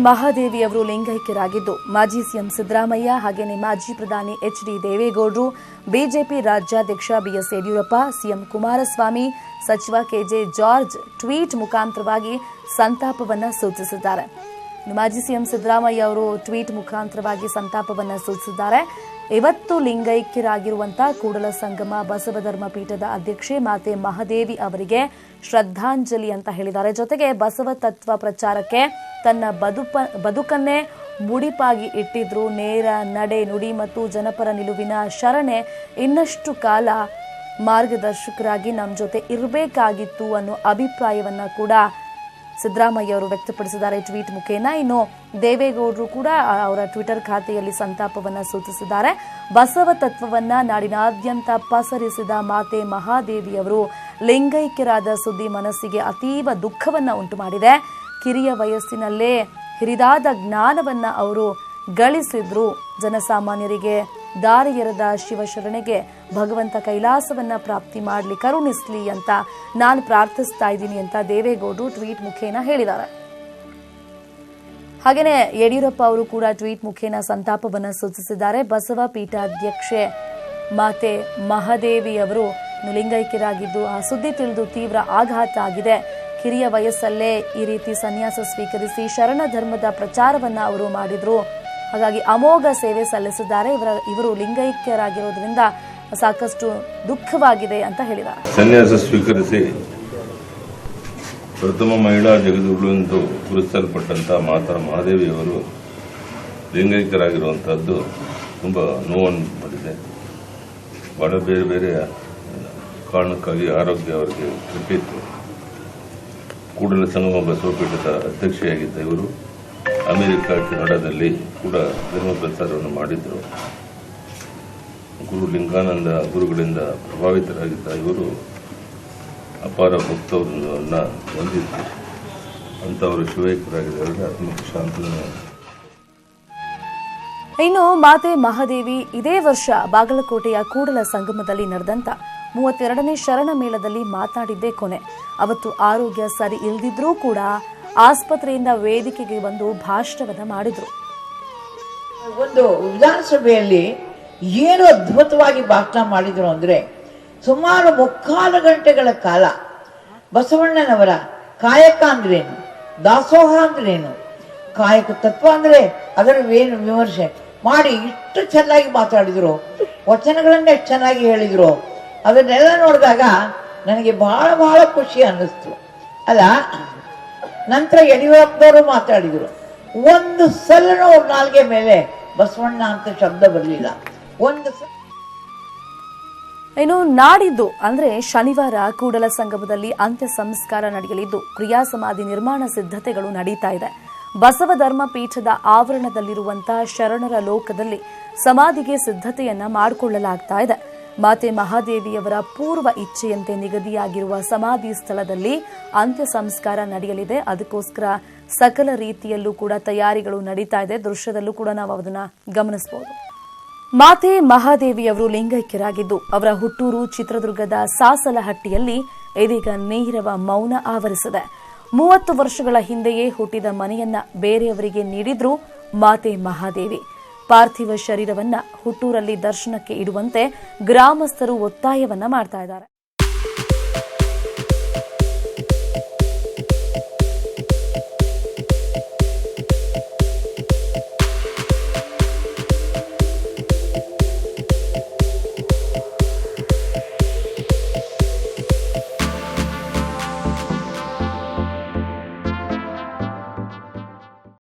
ಮಹಾದೇವಿ ಅವರು ಲಿಂಗೈಕ್ಯರಾಗಿದ್ದು ಮಾಜಿ ಸಿಎಂ ಸಿದ್ದರಾಮಯ್ಯ ಹಾಗೆಯೇ ಮಾಜಿ ಪ್ರಧಾನಿ ಎಚ್.ಡಿ. ದೇವೇಗೌಡರು, ಬಿಜೆಪಿ ರಾಜ್ಯಾಧ್ಯಕ್ಷ ಬಿಎಸ್ ಯಡಿಯೂರಪ್ಪ, ಸಿಎಂ ಕುಮಾರಸ್ವಾಮಿ, ಸಚಿವ ಕೆಜೆ ಜಾರ್ಜ್ ಟ್ವೀಟ್ ಮುಖಾಂತರವಾಗಿ ಸಂತಾಪವನ್ನು ಸೂಚಿಸಿದ್ದಾರೆ. ಮಾಜಿ ಸಿಎಂ ಸಿದ್ದರಾಮಯ್ಯ ಅವರು ಟ್ವೀಟ್ ಮುಖಾಂತರವಾಗಿ ಸಂತಾಪವನ್ನು ಸೂಚಿಸಿದ್ದಾರೆ. ಇವತ್ತು ಲಿಂಗೈಕ್ಯರಾಗಿರುವಂತಹ ಕೂಡಲ ಸಂಗಮ ಬಸವಧರ್ಮ ಪೀಠದ ಅಧ್ಯಕ್ಷೆ ಮಾತೆ ಮಹಾದೇವಿ ಅವರಿಗೆ ಶ್ರದ್ಧಾಂಜಲಿ ಅಂತ ಹೇಳಿದ್ದಾರೆ. ಜೊತೆಗೆ ಬಸವ ತತ್ವ ಪ್ರಚಾರಕ್ಕೆ ತನ್ನ ಬದುಕನ್ನೇ ಮುಡಿಪಾಗಿ ಇಟ್ಟಿದ್ರು. ನೇರ ನಡೆ ನುಡಿ ಮತ್ತು ಜನಪರ ನಿಲುವಿನ ಶರಣೆ ಇನ್ನಷ್ಟು ಕಾಲ ಮಾರ್ಗದರ್ಶಕರಾಗಿ ನಮ್ಮ ಜೊತೆ ಇರಬೇಕಾಗಿತ್ತು ಅನ್ನೋ ಅಭಿಪ್ರಾಯವನ್ನ ಕೂಡ ಸಿದ್ದರಾಮಯ್ಯ ಅವರು ವ್ಯಕ್ತಪಡಿಸಿದ್ದಾರೆ ಟ್ವೀಟ್ ಮುಖೇನ. ಇನ್ನು ದೇವೇಗೌಡರು ಕೂಡ ಅವರ ಟ್ವಿಟರ್ ಖಾತೆಯಲ್ಲಿ ಸಂತಾಪವನ್ನು ಸೂಚಿಸಿದ್ದಾರೆ. ಬಸವ ತತ್ವವನ್ನ ನಾಡಿನಾದ್ಯಂತ ಪಸರಿಸಿದ ಮಾತೆ ಮಹಾದೇವಿ ಅವರು ಲಿಂಗೈಕ್ಯರಾದ ಸುದ್ದಿ ಮನಸ್ಸಿಗೆ ಅತೀವ ದುಃಖವನ್ನ ಉಂಟು ಮಾಡಿದೆ. ಕಿರಿಯ ವಯಸ್ಸಿನಲ್ಲೇ ಹಿರಿದಾದ ಜ್ಞಾನವನ್ನ ಅವರು ಗಳಿಸಿದ್ರು. ಜನಸಾಮಾನ್ಯರಿಗೆ ದಾರಿ ಎರೆದ ಶಿವಶರಣೆಗೆ ಭಗವಂತ ಕೈಲಾಸವನ್ನ ಪ್ರಾಪ್ತಿ ಮಾಡಲಿ, ಕರುಣಿಸ್ಲಿ ಅಂತ ನಾನು ಪ್ರಾರ್ಥಿಸ್ತಾ ಇದ್ದೀನಿ ಅಂತ ದೇವೇಗೌಡರು ಟ್ವೀಟ್ ಮುಖೇನ ಹೇಳಿದ್ದಾರೆ. ಹಾಗೇನೆ ಯಡಿಯೂರಪ್ಪ ಅವರು ಕೂಡ ಟ್ವೀಟ್ ಮುಖೇನ ಸಂತಾಪವನ್ನು ಸೂಚಿಸಿದ್ದಾರೆ. ಬಸವ ಪೀಠಾಧ್ಯಕ್ಷೆ ಮಾತೆ ಮಹಾದೇವಿ ಅವರು ಲಿಂಗೈಕ್ಯರಾಗಿದ್ದು ಆ ಸುದ್ದಿ ತಿಳಿದು ತೀವ್ರ ಆಘಾತ ಆಗಿದೆ. ಕಿರಿಯ ವಯಸ್ಸಲ್ಲೇ ಈ ರೀತಿ ಸನ್ಯಾಸ ಸ್ವೀಕರಿಸಿ ಶರಣ ಧರ್ಮದ ಪ್ರಚಾರವನ್ನ ಅವರು ಮಾಡಿದ್ರು. ಹಾಗಾಗಿ ಅಮೋಘ ಸೇವೆ ಸಲ್ಲಿಸಿದ್ದಾರೆ. ಇವರು ಲಿಂಗೈಕ್ಯರಾಗಿರೋದ್ರಿಂದ ಸಾಕಷ್ಟು ದುಃಖವಾಗಿದೆ ಅಂತ ಹೇಳಿದ್ದಾರೆ. ಸನ್ಯಾಸ ಸ್ವೀಕರಿಸಿ ಪ್ರಥಮ ಮಹಿಳಾ ಜಗದ್ಗುರು ಎಂದು ಗುರುತಿಸಲ್ಪಟ್ಟಂತಹ ಮಾತಾ ಮಹಾದೇವಿಯವರು ಲಿಂಗೈಕ್ಯರಾಗಿರುವಂತಹದ್ದು ತುಂಬಾ ನೋವನ್ನು ಮಾಡಿದೆ. ಬಹಳ ಬೇರೆ ಬೇರೆ ಕಾರಣಕ್ಕಾಗಿ ಆರೋಗ್ಯ ಅವರಿಗೆ ಕೆಟ್ಟಿತ್ತು. ಕೂಡಲ ಸಂಗಮ ಬಸವಪೀಠದ ಅಧ್ಯಕ್ಷೆಯಾಗಿದ್ದ ಇವರು ಅಮೆರಿಕ ಕೆನಡಾದಲ್ಲಿ ಕೂಡ ಧರ್ಮ ಪ್ರಚಾರವನ್ನು ಮಾಡಿದ್ದರು. ಗುರು ಲಿಂಗಾನಂದ ಗುರುಗಳಿಂದ ಪ್ರಭಾವಿತರಾಗಿದ್ದ ಇವರು ಅಪಾರ ಭಕ್ತವರನ್ನ ಹೊಂದಿದ್ರು. ಅಂತವರು ಶಿವೈಕ್ಯರಾಗಿದ್ದಾರೆ. ಆತ್ಮಕ್ಕೆ ಶಾಂತಿಯನ್ನು. ಇನ್ನು ಮಾತೆ ಮಹಾದೇವಿ ಇದೇ ವರ್ಷ ಬಾಗಲಕೋಟೆಯ ಕೂಡಲ ಸಂಗಮದಲ್ಲಿ ನಡೆದಂತ 32ನೇ ಶರಣ ಮೇಳದಲ್ಲಿ ಮಾತನಾಡಿದ್ದೇ ಕೊನೆ. ಅವತ್ತು ಆರೋಗ್ಯ ಸರಿ ಇಲ್ಲದಿದ್ರೂ ಕೂಡ ಆಸ್ಪತ್ರೆಯಿಂದ ವೇದಿಕೆಗೆ ಬಂದು ಭಾಷಣವನ್ನ ಮಾಡಿದ್ರು. ಒಂದು ವಿಧಾನಸಭೆಯಲ್ಲಿ ಏನು ಅದ್ಭುತವಾಗಿ ಭಾಷಣ ಮಾಡಿದ್ರು ಅಂದ್ರೆ, ಸುಮಾರು 3 ಗಂಟೆಗಳ ಕಾಲ ಬಸವಣ್ಣನವರ ಕಾಯಕ ಅಂದ್ರೇನು, ದಾಸೋಹ ಅಂದ್ರೇನು, ಕಾಯಕ ತತ್ವ ಅಂದ್ರೆ ಅದರ ಏನು ವಿಮರ್ಶೆ ಮಾಡಿ ಇಷ್ಟು ಚೆನ್ನಾಗಿ ಮಾತಾಡಿದ್ರು. ವಚನಗಳನ್ನೇ ಎಷ್ಟು ಚೆನ್ನಾಗಿ ಹೇಳಿದ್ರು. ಅದನ್ನೆಲ್ಲ ನೋಡಿದಾಗ ನನಗೆ ಬಹಳ ಬಹಳ ಖುಷಿ ಅನ್ನಿಸ್ತು. ಅಲ್ಲ, ನಂತರ ಯಡಿಯೂರಪ್ಪನವರು ಮಾತಾಡಿದ್ರು. ಒಂದು ಸಲನೂ ಅವ್ರ ನಾಲ್ಗೆ ಮೇಲೆ ಬಸವಣ್ಣ ಅಂತ ಶಬ್ದ ಬರಲಿಲ್ಲ. ಇನ್ನು ನಾಡಿದ್ದು ಅಂದ್ರೆ ಶನಿವಾರ ಕೂಡಲ ಸಂಗಮದಲ್ಲಿ ಅಂತ್ಯ ಸಂಸ್ಕಾರ ನಡೆಯಲಿದ್ದು ಕ್ರಿಯಾ ಸಮಾಧಿ ನಿರ್ಮಾಣ ಸಿದ್ಧತೆಗಳು ನಡೀತಾ ಇದೆ. ಬಸವ ಧರ್ಮ ಪೀಠದ ಆವರಣದಲ್ಲಿರುವಂತಹ ಶರಣರ ಲೋಕದಲ್ಲಿ ಸಮಾಧಿಗೆ ಸಿದ್ಧತೆಯನ್ನ ಮಾಡಿಕೊಳ್ಳಲಾಗ್ತಾ ಇದೆ. ಮಾತೆ ಮಹಾದೇವಿಯವರ ಪೂರ್ವ ಇಚ್ಛೆಯಂತೆ ನಿಗದಿಯಾಗಿರುವ ಸಮಾಧಿ ಸ್ಥಳದಲ್ಲಿ ಅಂತ್ಯ ಸಂಸ್ಕಾರ ನಡೆಯಲಿದೆ. ಅದಕ್ಕೋಸ್ಕರ ಸಕಲ ರೀತಿಯಲ್ಲೂ ಕೂಡ ತಯಾರಿಗಳು ನಡೀತಾ ಇದೆ. ದೃಶ್ಯದಲ್ಲೂ ಕೂಡ ನಾವು ಅದನ್ನ ಗಮನಿಸಬಹುದು. ಮಾತೆ ಮಹಾದೇವಿಯವರು ಲಿಂಗೈಕ್ಯರಾಗಿದ್ದು ಅವರ ಹುಟ್ಟೂರು ಚಿತ್ರದುರ್ಗದ ಸಾಸಲಹಟ್ಟಿಯಲ್ಲಿ ಇದೀಗ ನೇರವ ಮೌನ ಆವರಿಸಿದೆ. 30 ವರ್ಷಗಳ ಹಿಂದೆಯೇ ಹುಟ್ಟಿದ ಮನೆಯನ್ನ ಬೇರೆಯವರಿಗೆ ನೀಡಿದ್ರು ಮಾತೆ ಮಹಾದೇವಿ. ಪಾರ್ಥಿವ ಶರೀರವನ್ನ ಹುಟ್ಟೂರಲ್ಲಿ ದರ್ಶನಕ್ಕೆ ಇಡುವಂತೆ ಗ್ರಾಮಸ್ಥರು ಒತ್ತಾಯವನ್ನ ಮಾಡ್ತಾ ಇದ್ದಾರೆ.